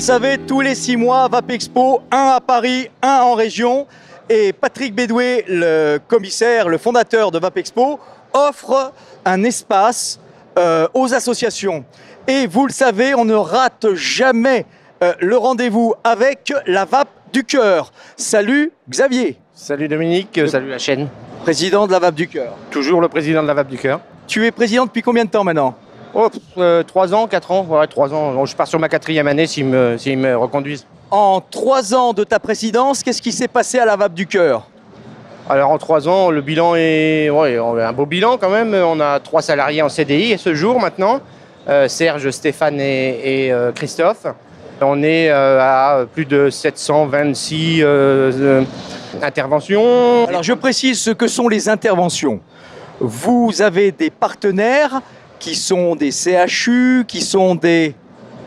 savez, tous les 6 mois, Vapexpo, un à Paris, un en région. Et Patrick Bédoué, le commissaire, le fondateur de Vapexpo, offre un espace aux associations. Et vous le savez, on ne rate jamais le rendez-vous avec la Vape du Cœur. Salut Xavier. Salut Dominique, salut la chaîne. Président de la Vape du Cœur. Toujours le président de la Vape du Cœur. Tu es président depuis combien de temps maintenant? 3 ans, 4 ans, ouais, 3 ans. Bon, je pars sur ma 4e année s'ils me reconduisent. En 3 ans de ta présidence, qu'est-ce qui s'est passé à la Vape du Cœur? Alors en 3 ans, le bilan est on a un beau bilan quand même. On a 3 salariés en CDI ce jour maintenant. Serge, Stéphane et Christophe. On est à plus de 726 interventions. Alors je précise ce que sont les interventions. Vous avez des partenaires qui sont des CHU, qui sont des...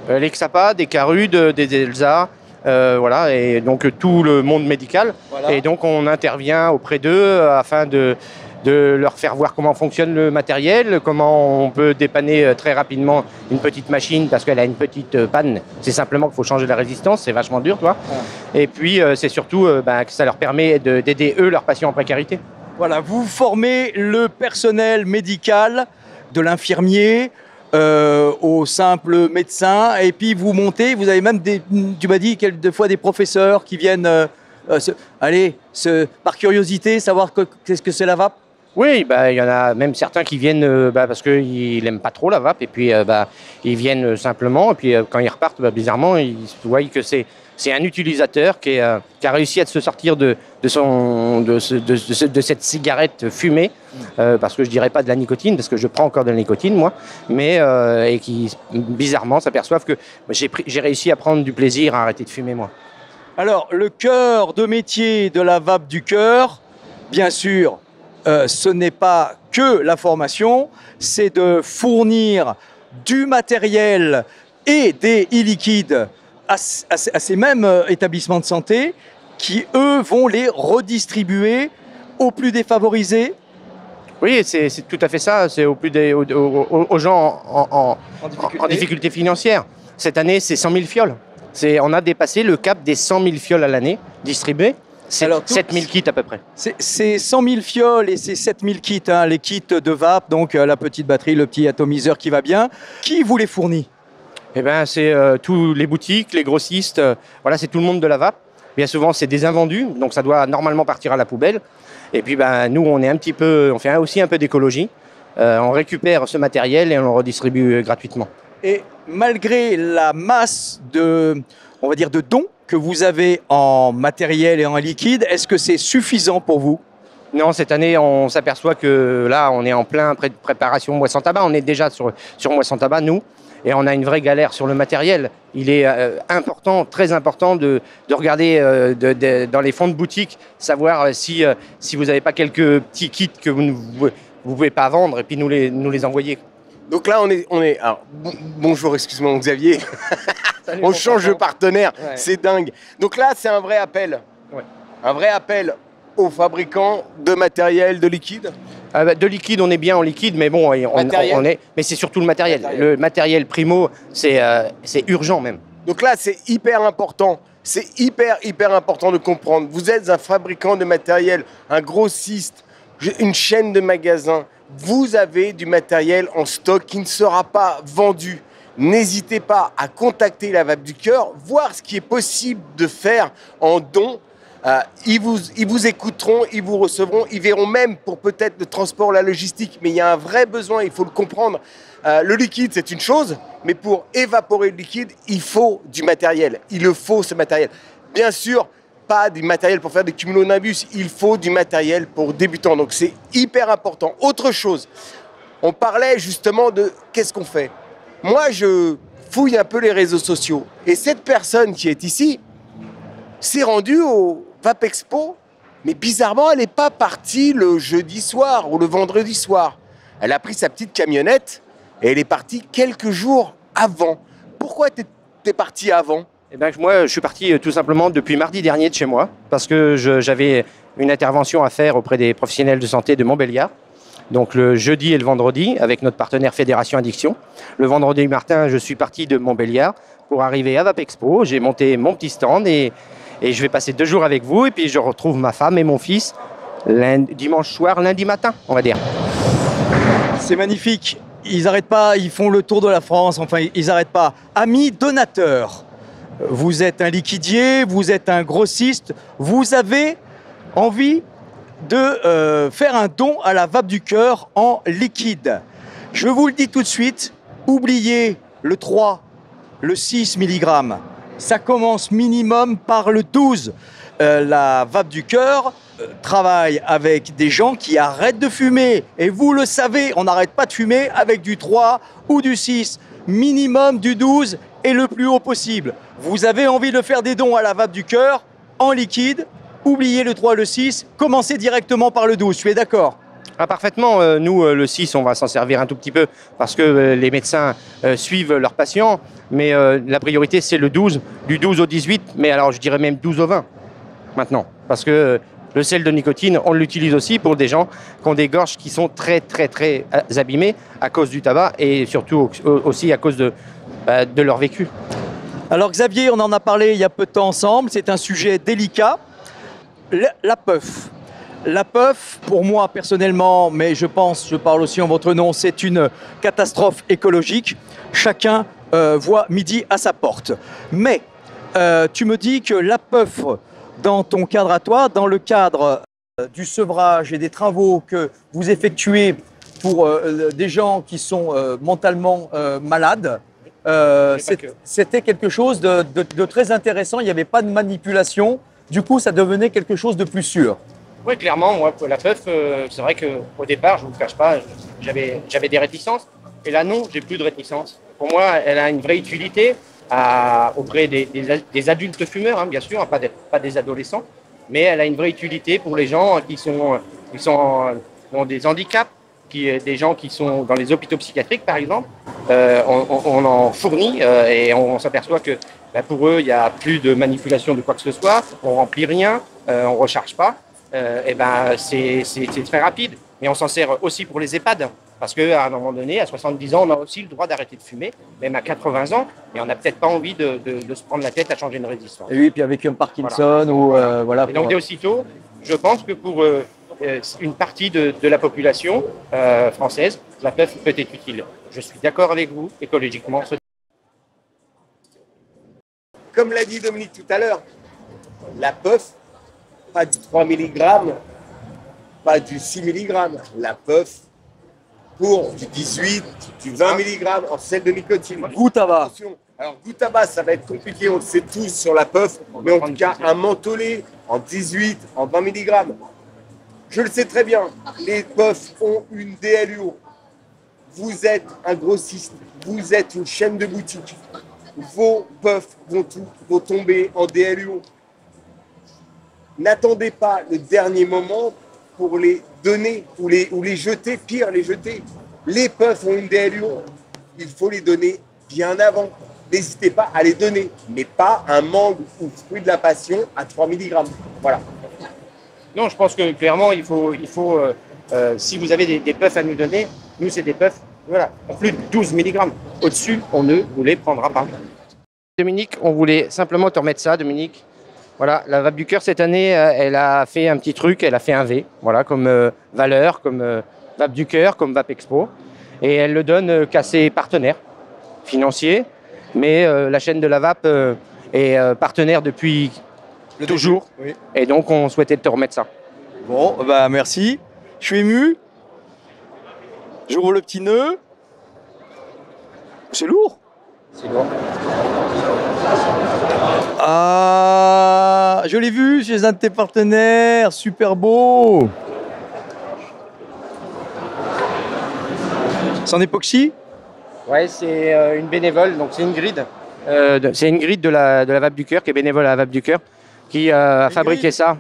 L'Exapa, des Carudes, des ELSA, voilà, et donc tout le monde médical. Voilà. Et donc on intervient auprès d'eux afin de leur faire voir comment fonctionne le matériel, comment on peut dépanner très rapidement une petite machine parce qu'elle a une petite panne. C'est simplement qu'il faut changer la résistance, c'est vachement dur, toi. Ouais. Et puis c'est surtout que ça leur permet d'aider eux, leurs patients en précarité. Voilà, vous formez le personnel médical de l'infirmier au simple médecin, et puis vous montez, vous avez même tu m'as dit quelquefois des professeurs qui viennent par curiosité savoir qu'est-ce que c'est la vape. Oui, il y en a même certains qui viennent parce qu'ils n'aiment pas trop la vape, et puis ils viennent simplement, et puis quand ils repartent, bizarrement, ils voient que c'est un utilisateur qui a réussi à se sortir de cette cigarette fumée, parce que je dirais pas de la nicotine, parce que je prends encore de la nicotine, moi, mais et qui, bizarrement, s'aperçoivent que j'ai réussi à prendre du plaisir à arrêter de fumer, moi. Alors, le cœur de métier de la Vape du Cœur, bien sûr, ce n'est pas que la formation, c'est de fournir du matériel et des e-liquides à ces mêmes établissements de santé qui, eux, vont les redistribuer aux plus défavorisés. Oui, c'est tout à fait ça. C'est aux gens en difficulté financière. Cette année, c'est 100 000 fioles. On a dépassé le cap des 100 000 fioles à l'année distribuées. C'est 7 000 kits à peu près. C'est 100 000 fioles et c'est 7 000 kits, hein, les kits de vape, donc la petite batterie, le petit atomiseur qui va bien. Qui vous les fournit? Eh ben, c'est tous les boutiques, les grossistes, voilà, c'est tout le monde de la vape. Bien souvent, c'est des invendus, donc ça doit normalement partir à la poubelle. Et puis, nous, on fait aussi un peu d'écologie. On récupère ce matériel et on le redistribue gratuitement. Et malgré la masse de dons que vous avez en matériel et en liquide, est-ce que c'est suffisant pour vous? Non, cette année, on s'aperçoit que là, on est en plein préparation moisson tabac. On est déjà sur moisson tabac, nous. Et on a une vraie galère sur le matériel. Il est important, très important de regarder dans les fonds de boutique, savoir si vous n'avez pas quelques petits kits que vous ne pouvez pas vendre et puis nous les envoyer. Donc là, on est alors, bonjour, excuse-moi Xavier. Salut, on change de partenaire, ouais. C'est dingue. Donc là, c'est un vrai appel. Ouais. Un vrai appel aux fabricants de matériel, de liquide. De liquide, on est bien en liquide, mais bon, mais c'est surtout le matériel. Le matériel primo, c'est urgent même. Donc là, c'est hyper important. C'est hyper important de comprendre. Vous êtes un fabricant de matériel, un grossiste, une chaîne de magasins. Vous avez du matériel en stock qui ne sera pas vendu. N'hésitez pas à contacter la Vape du Cœur, voir ce qui est possible de faire en don. Ils vous écouteront, ils vous recevront, ils verront même pour peut-être le transport, la logistique. Mais il y a un vrai besoin, il faut le comprendre. Le liquide, c'est une chose, mais pour évaporer le liquide, il faut du matériel. Il le faut, ce matériel. Bien sûr, pas du matériel pour faire des cumulonimbus, il faut du matériel pour débutants. Donc c'est hyper important. Autre chose, on parlait justement de qu'est-ce qu'on fait. Moi, je fouille un peu les réseaux sociaux. Et cette personne qui est ici s'est rendue au Vapexpo, mais bizarrement, elle n'est pas partie le jeudi soir ou le vendredi soir. Elle a pris sa petite camionnette et elle est partie quelques jours avant. Pourquoi t'es parti avant ? Eh ben, moi, je suis parti tout simplement depuis mardi dernier de chez moi, parce que j'avais une intervention à faire auprès des professionnels de santé de Montbéliard. Donc le jeudi et le vendredi, avec notre partenaire Fédération Addiction. Le vendredi matin, je suis parti de Montbéliard pour arriver à Vapexpo. J'ai monté mon petit stand et je vais passer 2 jours avec vous. Et puis je retrouve ma femme et mon fils dimanche soir, lundi matin, on va dire. C'est magnifique. Ils n'arrêtent pas, ils font le tour de la France. Enfin, ils n'arrêtent pas. Amis donateurs, vous êtes un liquidier, vous êtes un grossiste. Vous avez envie de faire un don à la Vape du Cœur en liquide. Je vous le dis tout de suite, oubliez le 3, le 6 mg. Ça commence minimum par le 12. La Vape du Cœur travaille avec des gens qui arrêtent de fumer. Et vous le savez, on n'arrête pas de fumer avec du 3 ou du 6. Minimum du 12 et le plus haut possible. Vous avez envie de faire des dons à la Vape du Cœur en liquide, oubliez le 3 et le 6, commencez directement par le 12. Tu es d'accord ? Ah, parfaitement. Nous, le 6, on va s'en servir un tout petit peu parce que les médecins suivent leurs patients. Mais la priorité, c'est le 12, du 12 au 18. Mais alors, je dirais même 12 au 20 maintenant. Parce que le sel de nicotine, on l'utilise aussi pour des gens qui ont des gorges qui sont très, très, très abîmées à cause du tabac et surtout aussi à cause de leur vécu. Alors Xavier, on en a parlé il y a peu de temps ensemble. C'est un sujet délicat. La puff. La puff, pour moi personnellement, mais je parle aussi en votre nom, c'est une catastrophe écologique. Chacun voit midi à sa porte. Mais tu me dis que la puff, dans ton cadre à toi, dans le cadre du sevrage et des travaux que vous effectuez pour des gens qui sont mentalement malades, c'était quelque chose de très intéressant. Il n'y avait pas de manipulation. Du coup, ça devenait quelque chose de plus sûr. Oui, clairement, moi, pour la puff, c'est vrai qu'au départ, je ne vous le cache pas, j'avais des réticences. Et là, non, j'ai plus de réticences. Pour moi, elle a une vraie utilité auprès des adultes fumeurs, hein, bien sûr, hein, pas des adolescents. Mais elle a une vraie utilité pour les gens qui ont des handicaps, des gens qui sont dans les hôpitaux psychiatriques, par exemple. On en fournit et on s'aperçoit que pour eux, il n'y a plus de manipulation de quoi que ce soit. On ne remplit rien, on ne recharge pas. C'est très rapide. Mais on s'en sert aussi pour les EHPAD. Parce qu'à un moment donné, à 70 ans, on a aussi le droit d'arrêter de fumer, même à 80 ans. Et on n'a peut-être pas envie de se prendre la tête à changer une résistance. Et oui, puis avec un Parkinson voilà. ou voilà. Et donc, dès aussitôt, je pense que pour une partie de la population française, la puff peut être utile. Je suis d'accord avec vous, écologiquement. Comme l'a dit Dominique tout à l'heure, la puff, pas du 3 mg, pas du 6 mg. La puff pour du 18, du 20 mg en sel de nicotine. Goût tabac. Attention. Alors, goût tabac, ça va être compliqué, on le sait tous sur la puff, mais en tout cas, un mentholé en 18, en 20 mg. Je le sais très bien, les puffs ont une DLUO. Vous êtes un grossiste, vous êtes une chaîne de boutique. Vos puffs vont tomber en DLUO. N'attendez pas le dernier moment pour les donner ou les jeter, pire les jeter. Les puffs ont une DLUO. Il faut les donner bien avant. N'hésitez pas à les donner, mais pas un mangue ou fruit de la passion à 3 mg. Voilà. Non, je pense que clairement, il faut si vous avez des puffs à nous donner, nous, c'est des puffs, voilà, en plus de 12 mg. Au-dessus, on ne vous les prendra pas. Dominique, on voulait simplement te remettre ça, Dominique. Voilà, la Vape du Cœur, cette année, elle a fait un petit truc, elle a fait un V, voilà, comme valeur, comme Vape du Cœur, comme Vapexpo. Et elle le donne qu'à ses partenaires financiers. Mais la chaîne de la Vape est partenaire depuis toujours. Oui. Et donc, on souhaitait te remettre ça. Bon, bah merci. Je suis ému. J'ouvre le petit nœud. C'est lourd. C'est lourd. Ah, je l'ai vu chez un de tes partenaires. Super beau. C'est en époxy ? Ouais, c'est une bénévole, donc c'est une grid. C'est une grid de la Vape du Cœur, qui est bénévole à la Vape du Cœur, qui a fabriqué ça,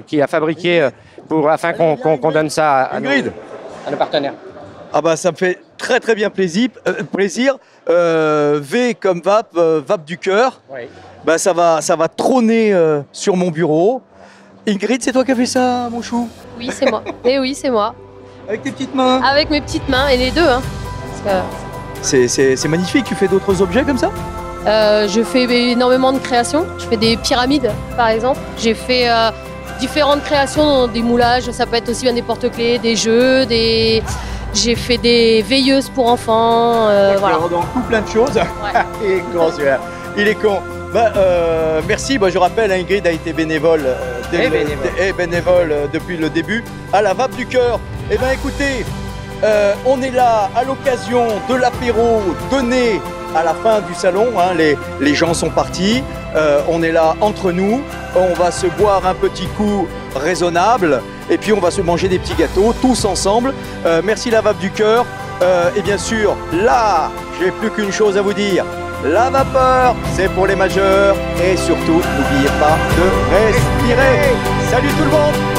qui a fabriqué afin qu'on donne ça à nos partenaires. Ah bah ça me fait très très bien plaisir. V comme Vape, Vape du Cœur. Oui. Bah ça va trôner sur mon bureau. Ingrid, c'est toi qui as fait ça, mon chou ? Oui, c'est moi. Et oui, c'est moi. Avec tes petites mains ? Avec mes petites mains et les deux. Hein. C'est magnifique. Tu fais d'autres objets comme ça ? Je fais énormément de créations. Je fais des pyramides, par exemple. J'ai fait différentes créations dans des moulages. Ça peut être aussi bien des porte-clés, des jeux, des... J'ai fait des veilleuses pour enfants. Voilà. Donc tout plein de choses. Ouais. Il est con, celui-là. Il est con. Merci. Je rappelle, Ingrid a été bénévole, bénévole depuis le début à la Vape du Cœur. Eh bien, écoutez, on est là à l'occasion de l'apéro donné à la fin du salon. Hein. Les gens sont partis. On est là entre nous. On va se boire un petit coup raisonnable. Et puis, on va se manger des petits gâteaux tous ensemble. Merci la Vape du Cœur. Et bien sûr, là, j'ai plus qu'une chose à vous dire. La vapeur, c'est pour les majeurs. Et surtout, n'oubliez pas de respirer. Salut tout le monde!